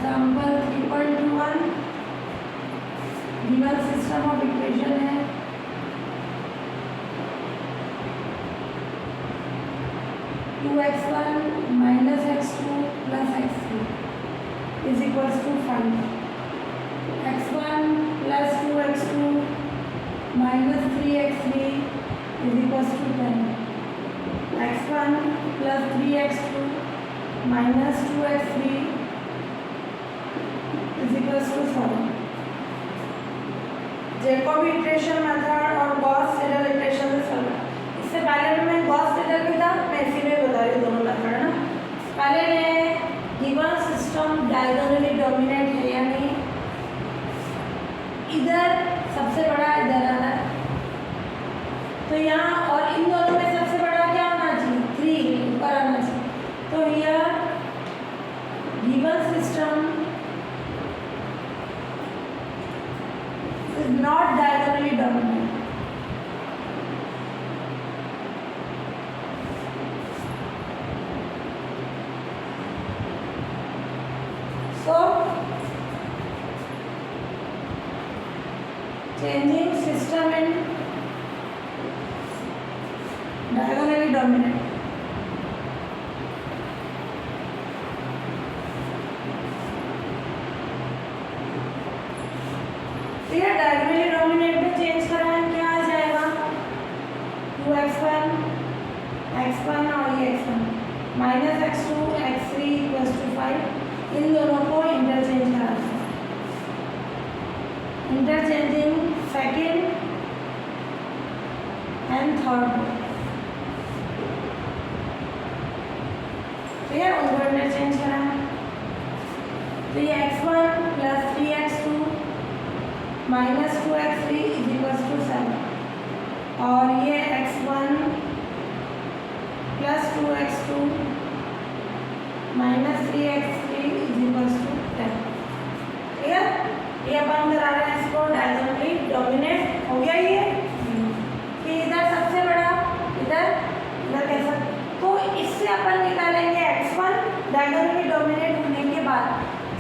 Example 3.21 given system of equation है two x one minus x two plus x three is equals to 5, x one plus two x two minus three x three is equals to 10, x one plus three x two minus two x three is equals to 7। Jacobi iteration method और Gauss Seidel iteration से solve. इससे पहले मैं Gauss Seidel भी था, मैं इसी में बता रही हूँ दोनों मेथड है ना। पहले ने गिवन सिस्टम डायगोनली डोमिनेट है या नहीं, इधर सबसे बड़ा इधर आ रहा है तो यहाँ, और इन दोनों में सबसे बड़ा क्या होना चाहिए 3 ऊपर आना चाहिए। तो यह given system is not diagonally dominant. So, changing system in diagonally dominant. Diagonally dominate में चेंज कराएं, क्या आ जाएगा 2x1 और ये x1 minus x2 x3 equals to 5। इन दोनों को इंटरचेंज कराना है, इंटरचेंजिंग सेकेंड एंड थर्ड, ठीक है, उनको इंटरचेंज कराना। तो ये x1 plus 3x2 minus 2x3 is equals to 7 और ये x1 plus 2x2 minus 3x3 is equals to 10। ठीक है, ये अपन करा रहे हैं इसको डायगोनली डोमिनेट हो गया ये कि इधर सबसे बड़ा इधर कैसा, तो इससे अपन निकालेंगे x1 डायगोनली डोमिनेट होने के बाद,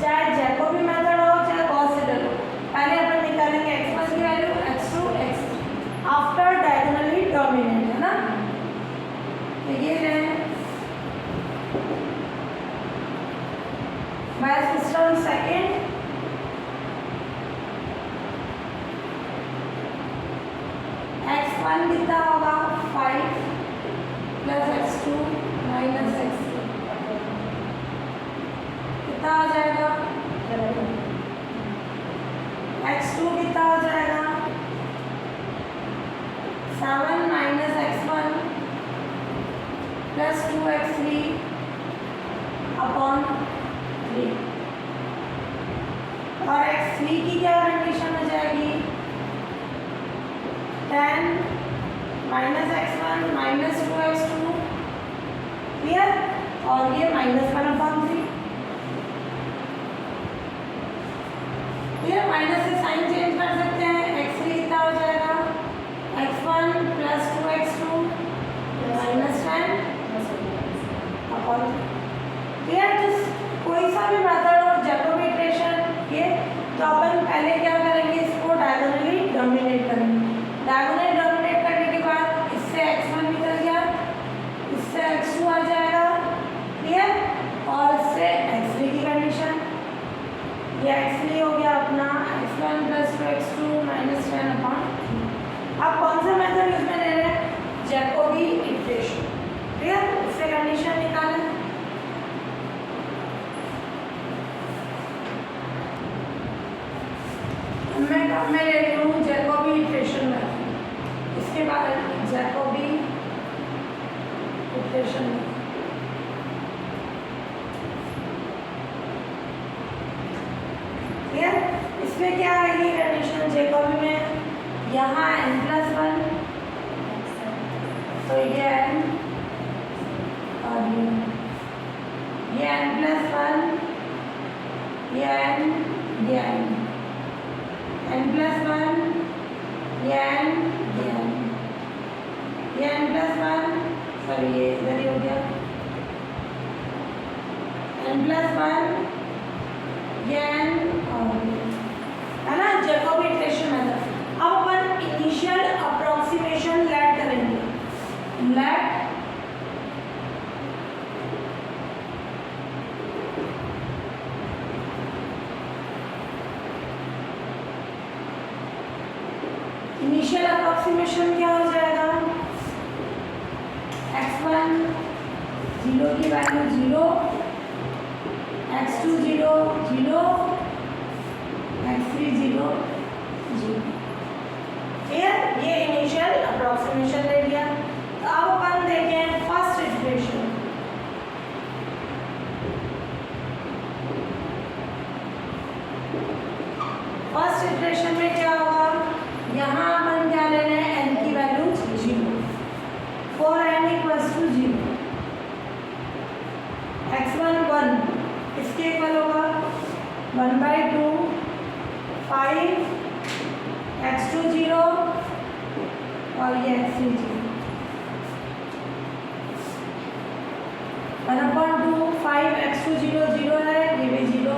चाहे जैकोबी मेथड हो चाहे गॉस सीडल हो, पहले अपन निकालेंगे x1 की value, x2 x3 after diagonally dominate, है ना। तो ये है बाय सिस्टम सेकेंड x1 कितना होगा 5 प्लस x2 माइनस x3 कितना आ जाएगा, x2 कितना हो जाएगा 7 minus x1 plus 2x3 upon 3 और x3 की क्या कंडीशन हो जाएगी 10 minus x1 minus 2x2, clear, और ये माइनस 1 अपॉन 3, माइनस से साइन चेंज कर सकते हैं, x3 कितना हो जाएगा x1 plus 2x2 minus 10 upon, clear. तो कोई सा भी मेथड और जैकोबी इटरेशन ये, तो अपन पहले क्या करेंगे, इसको डायगोनली डोमिनेट करेंगे। डायगोनली डोमिनेट करने के बाद इससे x1 निकल गया, इससे x2 आ जाएगा, क्लियर, और इससे x3 की कंडीशन, ये x3 हो गया अपना x1 plus 2x2 minus 10 upon. अब कौन सा मेथड यूज में ले रहे हैं, जैकोबी इटरेशन, ठीक है, इससे कंडीशन निकालें। मैं ले रही हूँ जैकोबी इटरेशन मेथड, इसके बाद जैकोबी इटरेशन मेथड, इसमें क्या आएगी कंडीशन जैकोबी में, यहाँ n+1 तो ये n और ये n+1 ये n ये n n+1 ये n ये n+1, सॉरी ये इधर ही हो गया n+1 ये n और ये, है ना, जैकोबी इटरेशन मेथड। अब अपन इनिशियल अप्रोक्सीमेशन लेट करेंगे। लेट इनिशियल अप्रोक्सीमेशन क्या हो जाएगा, x1 0 की वैल्यू 0, x2 0 0, x3 0 0। ये इनिशियल अप्रोक्सीमेशन ले लिया। तो अब अपन देखें फर्स्ट इटरेशन। फर्स्ट इटरेशन में क्या होगा, यहाँ अपन क्या ले रहे हैं, n की value 0, for n equals to 0, x1 1 इसके इक्वल होगा 1/2, 5, x2 0 और ये x3 0, 1/2, 5, x2 0 0 है, ये भी 0,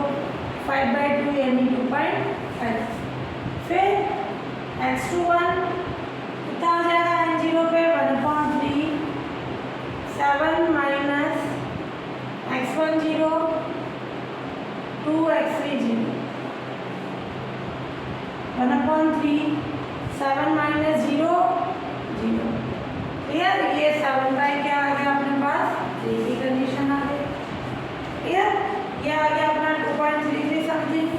5/2 यानी 2.5। फिर x2 1 कितना हो जाएगा, n0 पे 1/3, 7 minus x1 0, 2 x3 0, 1/3, 7 minus 0 0। Clear, ये 7 बाई क्या आ गया अपने पास, 3 की कंडीशन आ गई। क्लियर, ये आ गया अपना 2.33 समथिंग।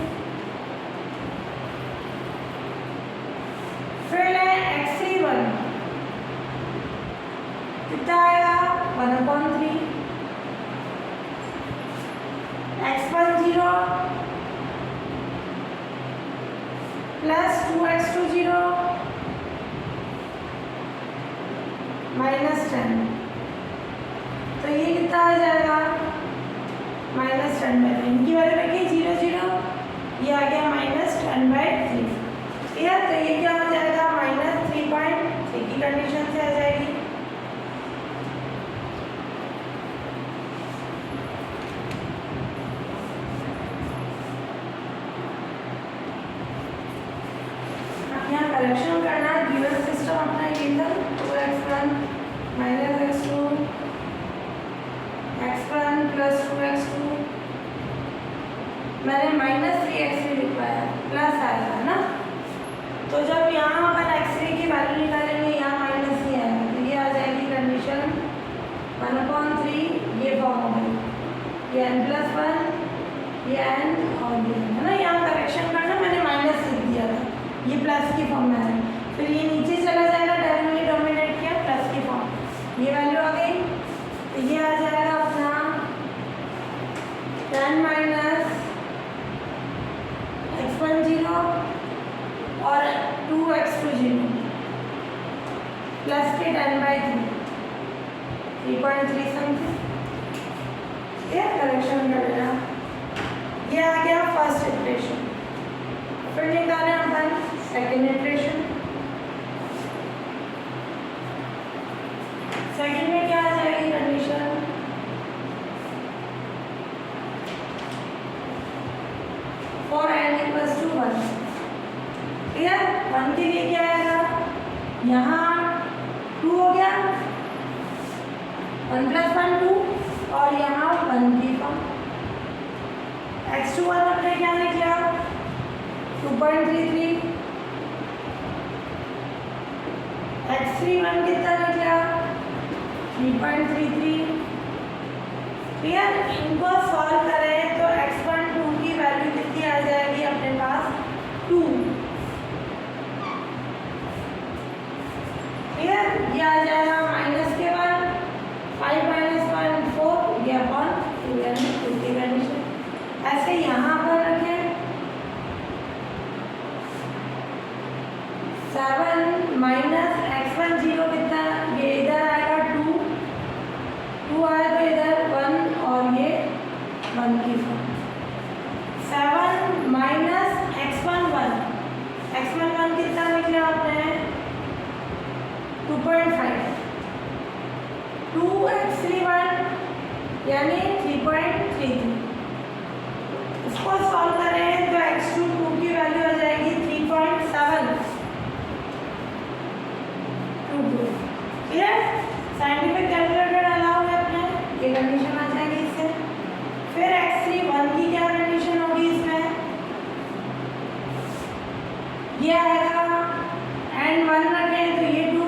फिर है x3 1 कितना आएगा, 1/3, x1 0 प्लस 2x2 0 माइनस 10। तो ये कितना आ जाएगा, -10/3। इनकी वैल्यू रखिए 0 0, ये आ गया -10/3। क्लियर, तो ये क्या हो जाएगा, -3.3 की कंडीशन से आ जाएगी। यहाँ करेक्शन करना है, गिवन सिस्टम अपना ये था, 2x1 minus x2, x1 plus 2x2, मैंने -3x3 लिखवाया, प्लस आएगा ना। तो जब यहाँ अपन x3 की वैल्यू निकालेंगे, यहाँ माइनस ही आएगा, तो ये आ जाएगी कंडीशन 1/3, ये फॉर्म हो गई, ये n+1, ये n और ये, है ना। यहाँ करेक्शन करना, मैंने माइनस लिख दिया था, ये प्लस की फॉर्म में है। फिर ये नीचे चला जाएगा, टर्म डोमिनेट किया, प्लस की फॉर्म, ये वैल्यू आ गई। तो ये आ जाएगा अपना 10 माइनस x1 0 और 2x2 0 प्लस के 10/3, 3.3 समथिंग। ये करेक्शन कर लेना। ये आ गया फर्स्ट इटरेशन। फिर निकालें अपन सेकेंड इटरेशन। सेकेंड में क्या आ जाएगी condition, for n equals to 1। Clear, 1 के लिए क्या आएगा, यहाँ 2 हो गया, 1 + 1 2, और यहाँ 1 की फॉर्म। x2 1 अपने क्या निकला, 2.33, x3 1 कितना निकला, 3.33। क्लियर, इनको सॉल्व करें तो x1 2 की वैल्यू कितनी आ जाएगी अपने पास, 2। क्लियर, ये आ जाएगा माइनस के 1, 5 - 1 4, ये अपॉन 2 यानी 2 की कंडीशन। ऐसे यहाँ पर रखें 7 माइनस x1 0 कितना, ये इधर आएगा 2, 2 आए तो इधर 1 और ये 1 की फॉर्म। 7 माइनस x1 1, x1 1 कितना निकला आपने, 2.5, 2 x3 1 यानी 3.33। इसको सॉल्व वन की क्या कंडीशन होगी इसमें, ये आएगा एंड वन रखें तो ये टू,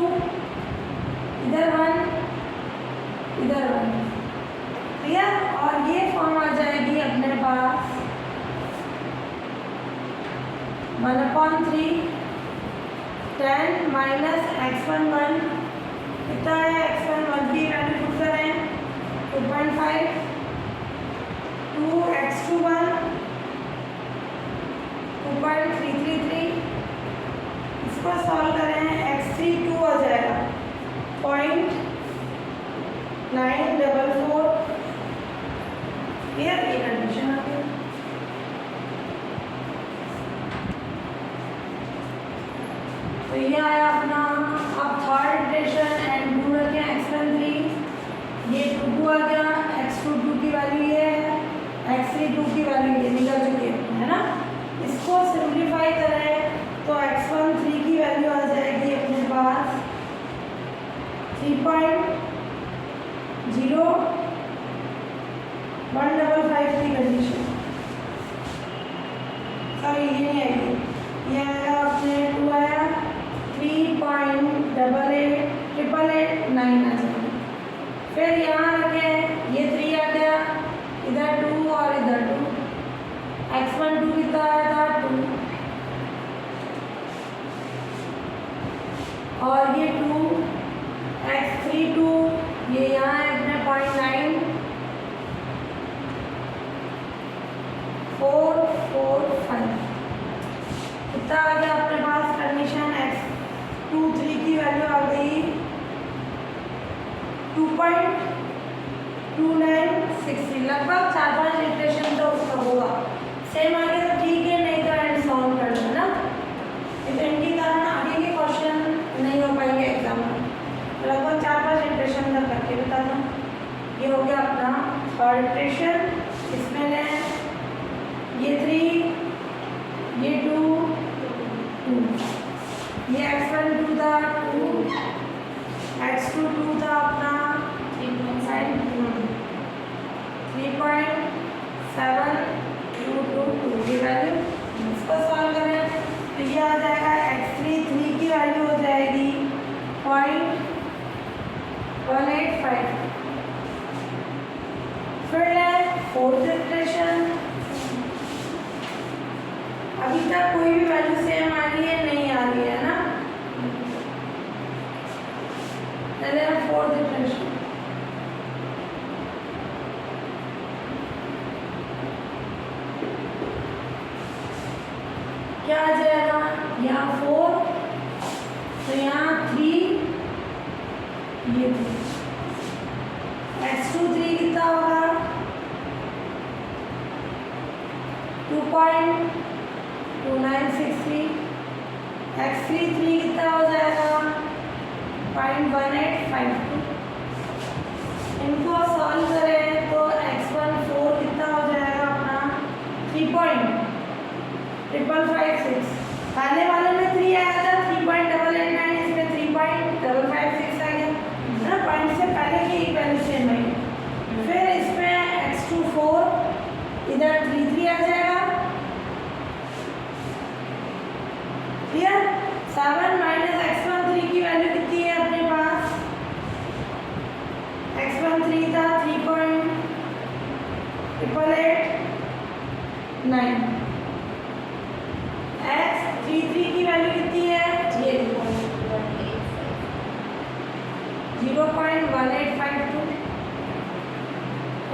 इधर वन, इधर वन, ठीक है। और ये फॉर्म आ जाएगी अपने पास 1/3 10 माइनस x1 1 कितना है, x1 1 की वैल्यू पुट करें 2.5, 2 x2 1 2.333, इसको सॉल्व करें x3 2 आ जाएगा 0.944, ये कंडीशन आ गई। तो ये आया अपना, अब थर्ड इटरेशन एंड टू रखें x1 3, ये 2 आ गया, x2 2 की वैल्यू ये है, x3 2 की वैल्यू ये निकल चुकी है ना। इसको सिंप्लीफाई करें तो x1 3 की वैल्यू आ जाएगी अपने पास 3.0155 की कंडीशन, सॉरी ये नहीं आएगी, ये आएगा अपने 2 आया 3.8889 आ जाएगा। फिर यहाँ रखें ये 3 आ गया, इधर 2 और इधर 2, x1 2 कितना आया था 2, और ये 2 x3 2, ये यहाँ है अपने 0.9445, कितना आ गया अपने पास कंडीशन, x2 3 की वैल्यू आ गई 2.2963, लगभग 4-5 इटरेशन तो उसका होगा, सेम आगे तो ठीक है, नहीं तो एंड सॉल्व कर लो ना, इनके कारण आगे के क्वेश्चन नहीं हो पाएंगे एग्जाम में, लगभग 4-5 इटरेशन तक करके बताना। ये हो गया अपना थर्ड इटरेशन, इसमें ने ये 3, ये 2, ये x1 2 था 2, x2 2 था अपना 3.7222 की वैल्यू, इसको सॉल्व करें तो ये आ जाएगा x3 3 की वैल्यू हो जाएगी 0.185। फिर है फोर्थ इटरेशन, अभी तक कोई भी वैल्यू सेम आ रही है नहीं आ रही है ना, पहले हम फोर्थ इटरेशन, क्या आ जाएगा, यहाँ 4 तो यहाँ 3, ये 3, x2 3 कितना होगा 2.2963, x3 3 कितना हो जाएगा 0.1852, इनको सॉल्व करें तो x1 4 कितना हो जाएगा अपना 3.5556, पहले वाले में 3 आया था 3.889, इसमें 3.556 आ गया ना, पॉइंट से पहले की वैल्यू सेम है। फिर इसमें x2 4, इधर 3 3 आ जाएगा, क्लियर। 7 माइनस x1 3 की वैल्यू कितनी है अपने पास, x1 3 था 3.889, x3 3 की वैल्यू कितनी है 0.1852,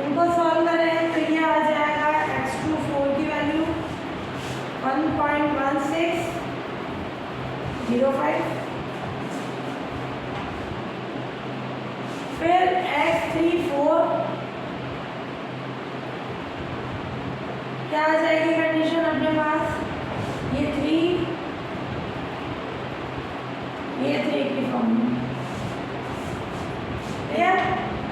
इनको सॉल्व करें तो ये आ जाएगा x2 4 की वैल्यू 1.1605, फिर x3 4 क्या आ जाएगी कंडीशन अपने पास, ये 3 की फॉर्म में, क्लियर।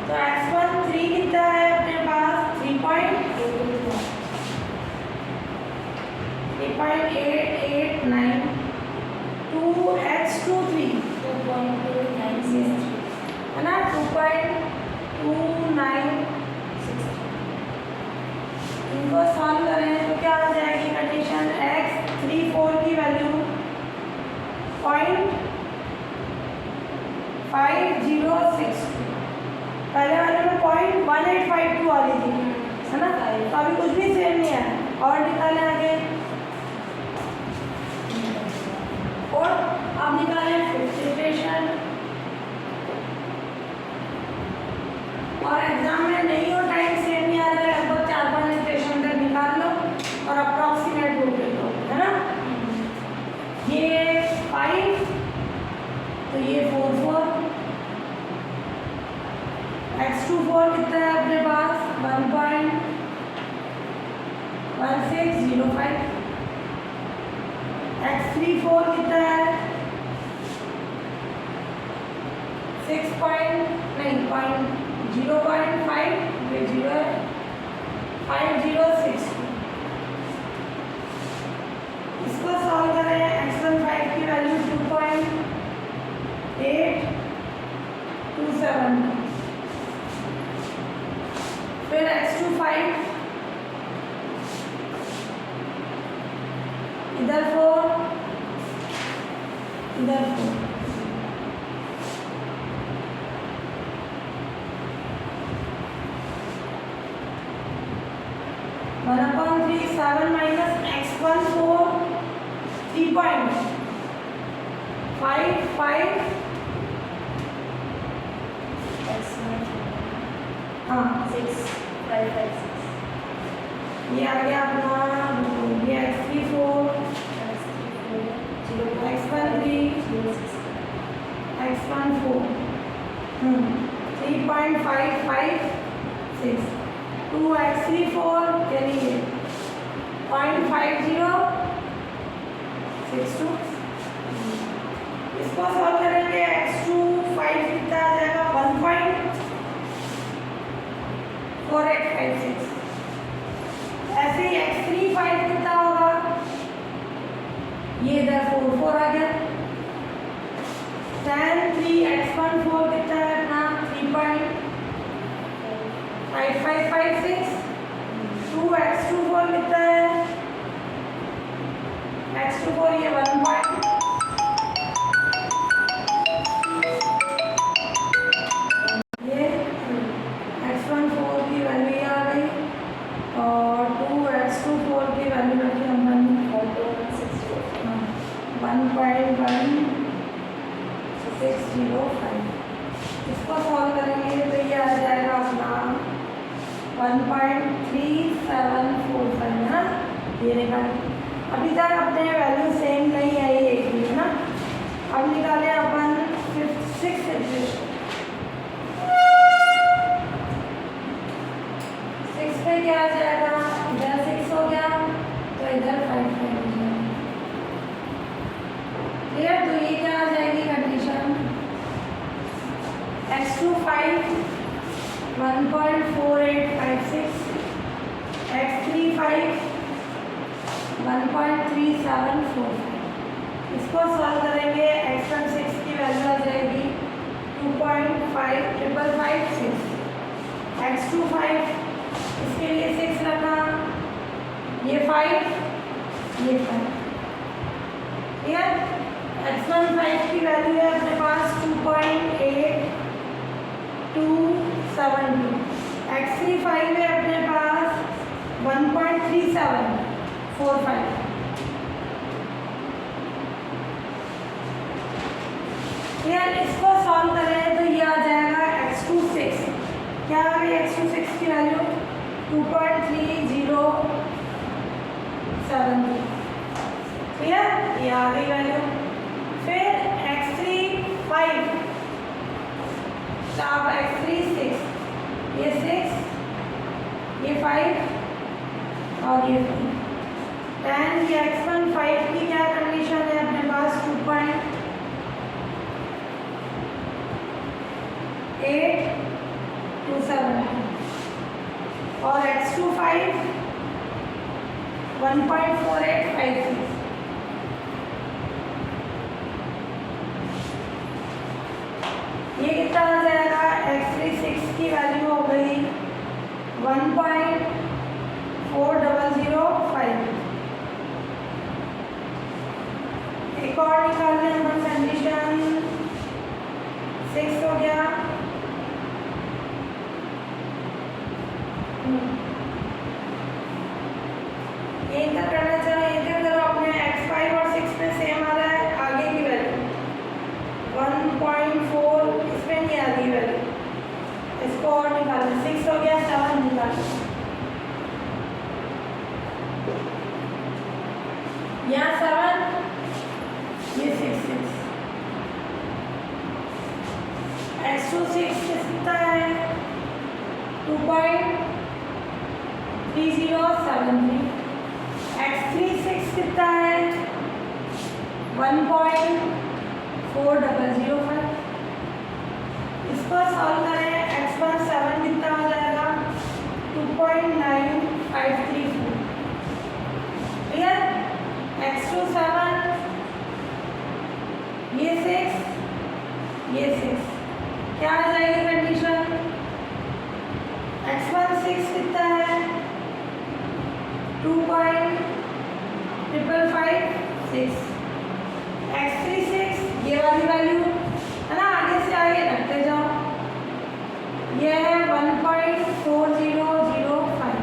तो x1 3 कितना है अपने पास 3.889, 2x2 3 है ना 2.2963, इनको इसको सॉल्व करें तो क्या आ जाएगी कंडीशन, x 3 4 की वैल्यू 0.5062, पहले वाले में 0.1852 आ रही थी, है ना। तो अभी कुछ भी सेम नहीं है, और निकालें आगे, और अब निकालें फिफ्थ इक्वेशन। और एग्जाम में नहीं हो टाइम सेम नहीं आ रहा है, लगभग 4-5 इक्वेशन तक निकाल लो और अप्रॉक्सीमेट ढूंढ लो, है ना। ये 5, तो ये 4 4, x24 कितना है अपने पास 1.1605, x34 कितना है 0.5, ये 0 है 5062। इसको सॉल्व करें, x15 की वैल्यू 2.827, फिर x25 इधर 4 इधर 4, वन अपॉन 3 7 माइनस x14 3.55, हाँ 6556, ये आ गया अपना, ये x34 x13 x14 3.556, 2x34 चलिए 0.5062। इसको सॉल्व करेंगे, x25 कितना आ जाएगा 1.4856, ऐसे ही x35 कितना होगा, ये इधर 4 4 आ गया, tan 3 x14 कितना है अपना 3.5556, 2x24 कितना है, x24 ये 1 ये x14 की वैल्यू आ गई, और 2x24 की वैल्यू रखी हमने 1.1605। इसको सॉल्व करेंगे तो ये आ जाएगा अपना 1.3745, है ना। ये निकाल, अभी तक अपने वैल्यू सेम नहीं आई एक भी, है ना। अब निकाले अपन 6 इक्वेशन, 6 पे क्या आ जाएगा, इधर 6 हो गया तो इधर 5 हो जाएगा, क्लियर। तो ये क्या आ जाएगी कंडीशन, x25 1.4856, x35 1.3745। इसको सॉल्व करेंगे, x16 की वैल्यू आ जाएगी 2.5556, x25 इसके लिए 6 रखा, ये 5 ये 5, क्लियर। x15 की वैल्यू है अपने पास 2.8272, x35 है अपने पास 1.3745। यार इसको सॉल्व करें तो ये आ जाएगा x26, क्या आ गई x26 की वैल्यू 2.3073, क्लियर, ये आ गई वैल्यू। फिर x35 अब x36, ये 6 ये 5 और ये 3, tan ये x15 की क्या कंडीशन है अपने पास 2.827, और x25 1.4856, ये कितना आ जाएगा, x36 की वैल्यू हो गई 1.4 यहीं तक करना चाहो यहीं तक करो। अपने x5 और 6 में सेम आ रहा है, आगे की वैल्यू 1.4 इसमें नहीं आ रही वैल्यू, इसको और निकालो। 6 हो गया, 7 निकालो। यहाँ 7, ये 6 x2 6 कितना है 2.3073। x3 6 कितना है 1.4005। इसको सॉल्व करें। x1 7 कितना हो जाएगा 2.9534। क्लियर। x2 7, ये 6, ये 6, क्या आ जाएगी कंडीशन। x1 6 कितना है 2.5556। x3 6, ये वाली वैल्यू है ना, आगे से आगे रखते जाओ। ये है 1.4005।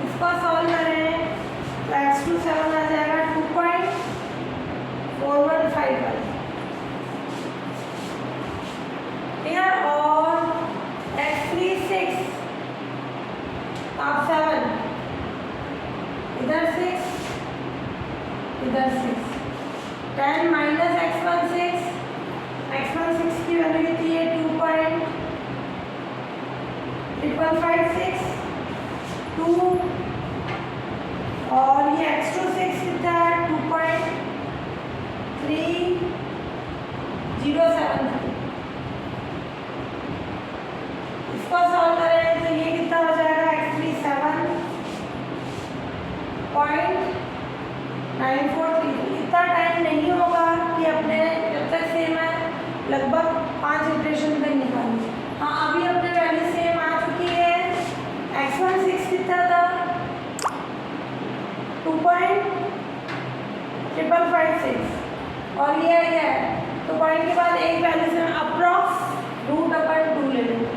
इसको सॉल्व करें तो x2 7 आ जाएगा 2.4151। और x3 6, आप 7, इधर 6, इधर 6, 10 माइनस x1 6, x1 6 की वैल्यू कितनी है 2.5556 2, और ये x2 6 कितना है 2.307। इसको सॉल्व करें तो ये कितना हो जाएगा x3 7.943। इतना टाइम नहीं होगा कि अपने जब तक सेम है लगभग 5 इटरेशन तक निकालेंगे। हाँ, अभी अपने वैल्यू सेम आ चुकी है। x1 6 कितना था 2.5556 और ये है तो पॉइंट के बाद एक वैल्यू से अप्रॉक्स √2 ले लेंगे,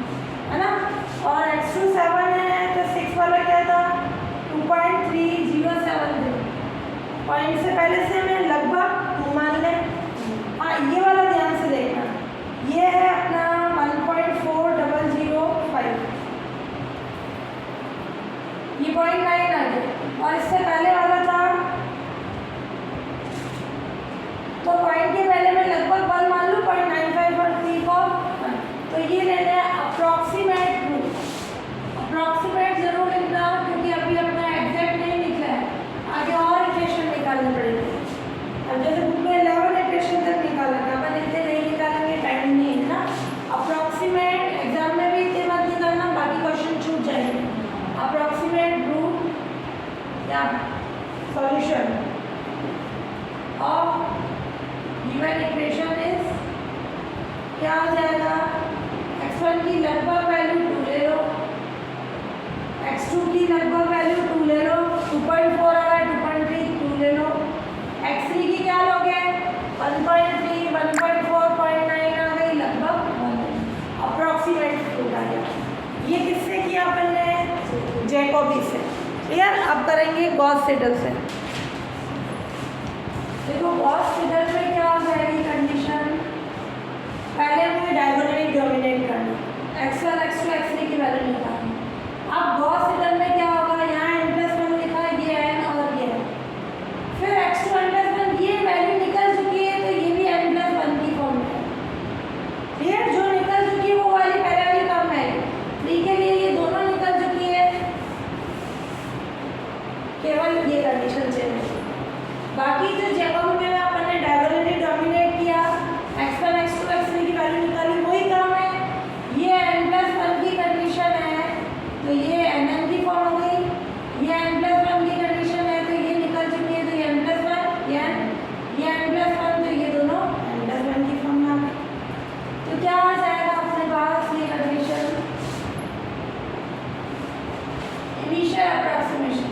है ना। और x2 7 है तो 6 वाला क्या था 2.307। पॉइंट से पहले से मैं लगभग 2 मान लें। हाँ, ये वाला ध्यान से देखना, ये है अपना 1.4005, ये 0.9 आ गया। और इससे पहले वाला था तो पॉइंट के पहले मैं लगभग 1 मान लूँ 0.95 और 3 को, तो ये लेना है अप्रॉक्सीमेट रूट। अप्रॉक्सीमेट जरूर लिखना क्योंकि अभी अपना एग्जैक्ट नहीं निकला है, आगे और इक्वेशन निकालनी पड़ेगी। अब जैसे बुक में 11 इक्वेशन तक निकाला था, अपन इतने नहीं निकालेंगे, टाइम नहीं है ना। अप्रॉक्सीमेट एग्जाम में भी इतने मत निकालना, बाकी क्वेश्चन छूट जाएंगे। अप्रॉक्सीमेट रूट या solution of given equation is क्या आ जाएगा। x1 की लगभग वैल्यू 2 ले लो, x2 की लगभग वैल्यू 2 ले लो, 2.4 आ रहा है 2.3 2 ले लो। x3 की क्या लोगे 1.3 1.4 0.9 आ गई, लगभग 1 अप्रॉक्सीमेट रूट आ गया। ये किससे किया अपन ने जैकोबी से। क्लियर। अब करेंगे गॉस सिडल से। देखो गॉस सिडल में क्या हो जाएगी कंडीशन, पहले हमें डायगोनली डोमिनेट करना, x1 x2 x3 की वैल्यू निकालनी। अब गॉस सिडल में क्या होगा, यहाँ n+1 लिखा है, ये n और ये है, फिर x2 n+1 ये वैल्यू निकल चुकी है तो ये भी n+1 की फॉर्म में है। क्लियर। जो निकल चुकी है वो वाली पहले वाली कम है, 3 के लिए ये दोनों निकल चुकी है, केवल ये कंडीशन चेंज है। बाकी जो जैकोबी में अपन ने डायगोनली डोमिनेट किया, x1 x2 x3 की वैल्यू निकाली, वही काम है। ये n+1 की कंडीशन है तो ये nn की फॉर्म हो गई, ये n+1 की कंडीशन है तो ये निकल चुकी है तो ये n+1, ये n+1 तो ये दोनों n+1 की फॉर्म में आ गई। तो क्या आ जाएगा अपने पास ये condition, initial approximation.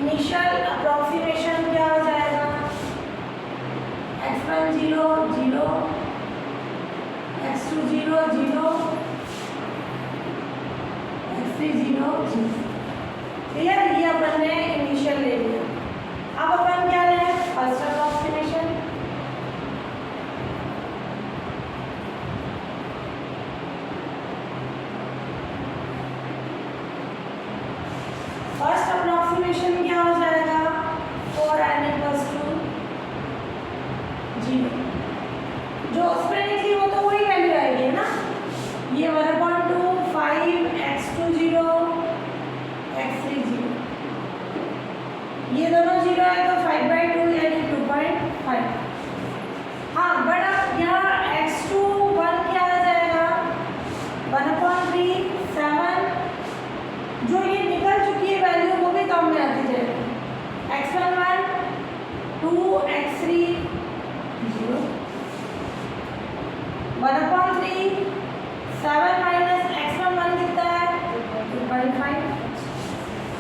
Initial approximation क्या हो जाएगा x1 0 0, x2 0 0, x3 0 0। क्लियर? ये अपन ने इनिशियल ले लिया। अब अपन क्या लें? First approximation. फर्स्ट अप्रॉक्सीमेशन क्या हो जाएगा? 4n + 2 0। जो उसमें निकली वो तो वही वैल्यू आएगी है ना। ये 1/2 5, x2 0, x3 0। ये दोनों 0 है तो 5/2 यानी 2.5। हाँ, बट अब यहाँ x2 1 क्या आ जाएगा? 1/3 7। जो ये निकल चुकी है वैल्यू वो भी कम में आती जाएगी। x1 1, 2, x3 0, 1/3 7 माइनस x1 1 कितना है? 2.5।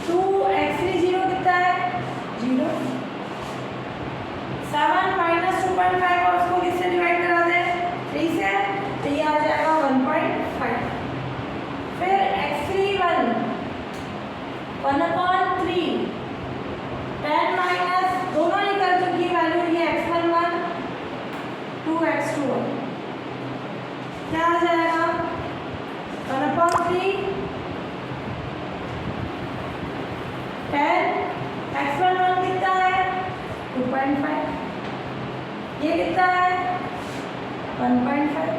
2 x3 0 कितना है? 0। 7 माइनस 2.5 और उसको किससे डिवाइड करा दें? 3 से, तो ये आ जाएगा 1.5। फिर x3 1 1/3 10 माइनस दोनों निकल चुकी वैल्यू, ये x1 1 2 x2 1 क्या आ जाएगा? 1/3 10 x1 1 कितना है? 2.5। ये कितना है? 1.5।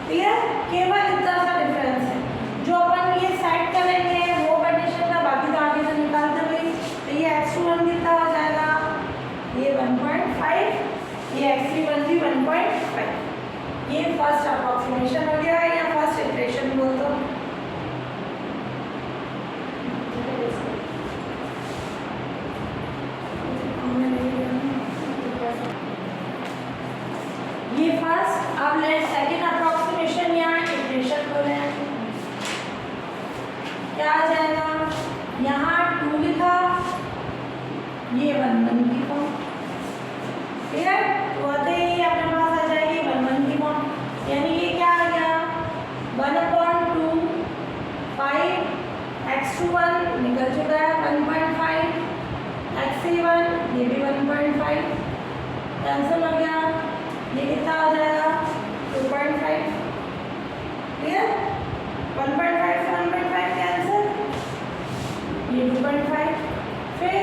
ठीक है? केवल इतना सा डिफरेंस है। जो अपन ये सेट करेंगे वो कंडीशन का, बाकी तो आगे से निकालते हुए, तो ये x2 1 कितना हो जाएगा? ये 1.5, ये x3 1 भी 1.5। ये फर्स्ट अप्रॉक्सीमेशन हो गया या फर्स्ट इटरेशन बोल दो। ये फर्स्ट। अब ले सेकंड अप्रॉक्सीमेशन या इटरेशन बोले क्या आ जाएगा? यहाँ 2 लिखा, ये 1 1 की फॉर्म। ठीक है? तो आते ही अपने पास आ जाएगी 1 1 की फॉर्म। यानी ये क्या आ गया? 1/2 5, x2 1 निकल चुका है 1.5, x3 1 ये भी 1.5 कैंसिल हो गया। ये कितना हो जाएगा? 2.5। ठीक है? 1.5 से 1.5 कैंसिल, ये 2.5। फिर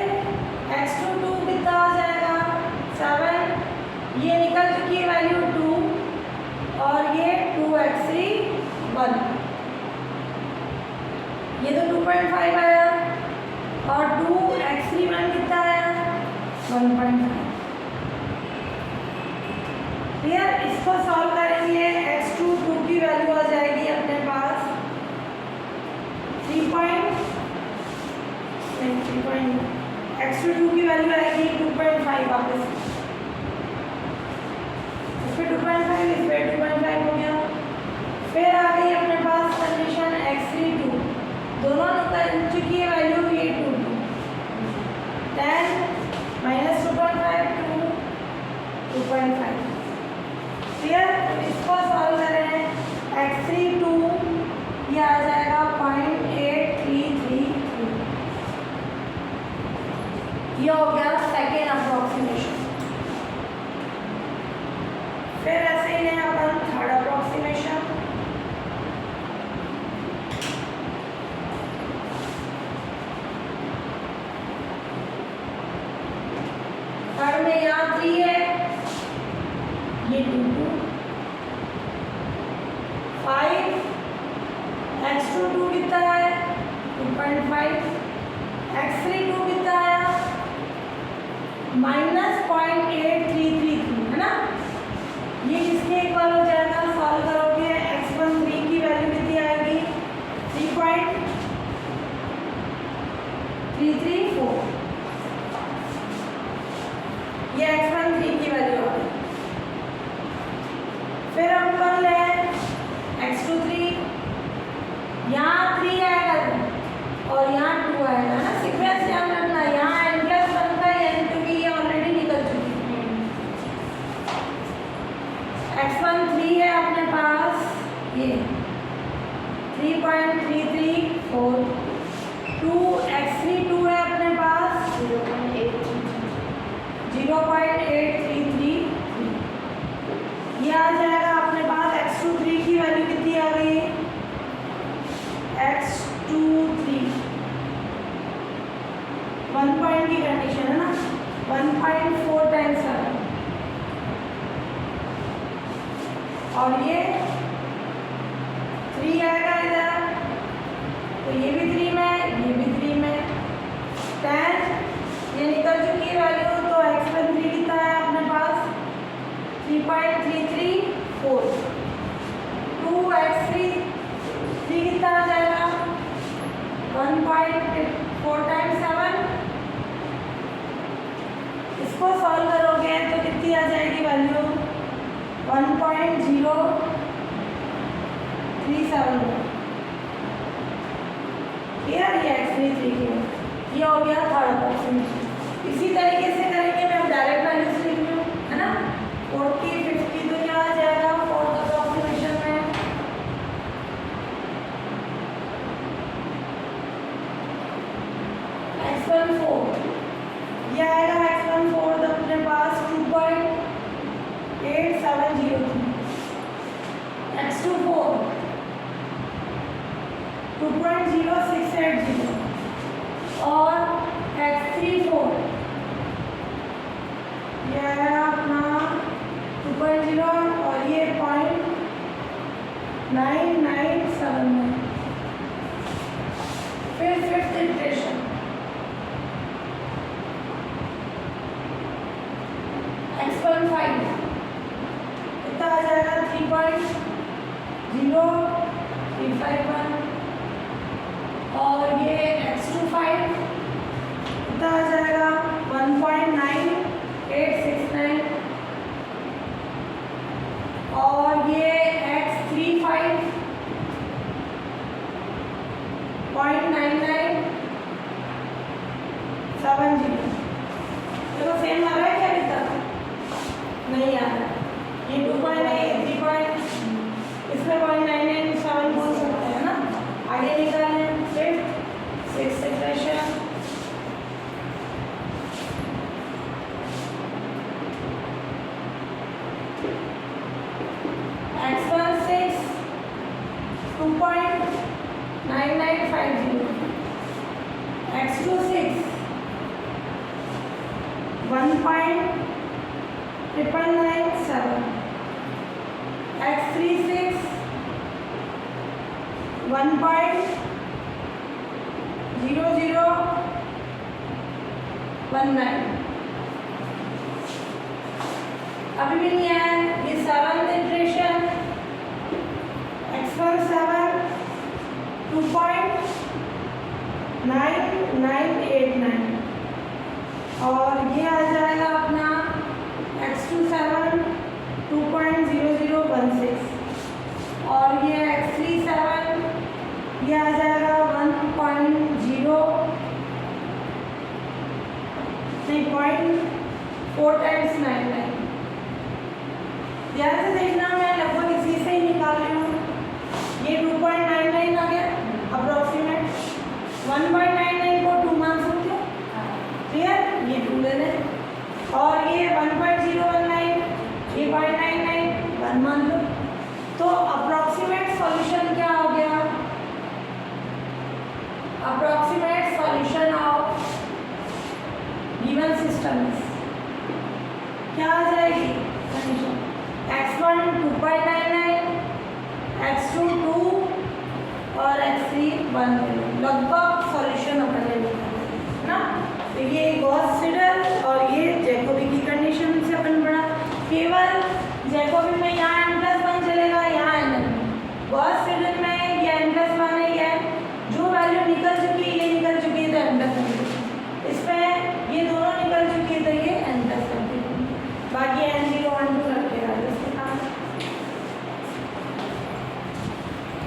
x2 2 कितना हो जाएगा? 7। ये निकल चुकी है वैल्यू 2 और ये 2x3 1। ये तो 2.5 आया और 2x3 1 कितना आया? 1.5। क्लियर? इसको सॉल्व करेंगे, x2 2 की वैल्यू आ जाएगी अपने पास 3. x2 2 की वैल्यू आएगी 2.5 वापस। इस पे 2.5, इस पे 2.5 हो गया। फिर आ गई अपने पास कंडीशन x3 2, दोनों निकल चुकी है वैल्यू, ये 2 2 10 माइनस 2.5 2 2.5। क्लियर? तो इसको सॉल्व करें, x3 2 ये आ जाएगा 0.8333। ये हो गया सेकेंड अप्रॉक्सीमेशन। फिर ऐसे ही लें अपन थर्ड अप्रॉक्सीमेशन। थर्ड में यहाँ 3 है, ये 2 2 5, x2 2 कितना है? 2.5, x3 2 कितना है? -0.8333 है ना। ये किसके इक्वल हो जाएगा? सॉल्व करोगे x1 3 की वैल्यू कितनी आएगी? 3.334। ये x1 3 की वैल्यू आ गई। फिर हम कर ले x2 3, यहाँ 3 आएगा और यहाँ 2 आएगा ना। सीक्वेंस ध्यान रखना, यहाँ n+1 का n क्योंकि ये ऑलरेडी निकल चुकी है। की कंडीशन है ना, 1.4 टाइम्स 7 और ये 3 आएगा इधर, तो ये भी 3 में, ये भी 3 में, 10 ये निकल चुकी है वैल्यू, तो x13 कितना है अपने पास 3.334, 2x3 कितना आ जाएगा 1.4 टाइम्स 7, इसको सॉल्व करोगे तो कितनी आ जाएगी वैल्यू 1.037, ये x33 की, ये हो गया थर्ड अप्रोक्सीमेशन। इसी तरीके से करेंगे, मैं अब डायरेक्ट वैल्यूज लिख रही हूँ, है ना, 40 50 तो क्या आ जाएगा फोर्थ अप्रोक्सीमेशन में, x14 ये आएगा x14 अपने पास 2.8703, x24 2.0680 और x34 ये है अपना 2.0 और ये 0.997 फिर फिफ्थ इटरेशन x15 कितना आ जाएगा 3.0351 और ये x25 कितना आ जाएगा 1.9869 और ये x35 0.9970, देखो सेम आ रहा है क्या अभी तक नहीं आ रहा, ये 2.8 इसमें 0.997 बोल सकते हैं ना। आगे निकालें fifth six equation, x16 2.9950, x26 1.997, x36 1.0019, अभी भी नहीं आया ये सेवंथ इटरेशन, x17 2.9989 और ये आ जाएगा अपना x27 2.0016 और ये x37 ये आ जाएगा 0.4 टाइम्स 99। ध्यान से देखना, मैं लगभग इसी से ही निकाल रही हूँ, ये 2.99 आ गया अप्रोक्सीमेट, 1.99 को 2 मान सकते हो, क्लियर, ये 2 ले लें और ये 1.019 ये 0.99 1 मान लो, तो अप्रोक्सीमेट सॉल्यूशन क्या हो गया, approximate solution of given system क्या आ जाएगी कंडीशन, x1 2.99, x2 2 और x3 1, लगभग सॉल्यूशन अपन ने निकाला ना। तो ये गॉस सिडल और ये जैकोबी की कंडीशन से अपन पढ़ा, केवल जैकोबी में यहाँ n+1 चलेगा, यहाँ n, गॉस सिडल में ये n+1 है, ये जो वैल्यू निकल चुकी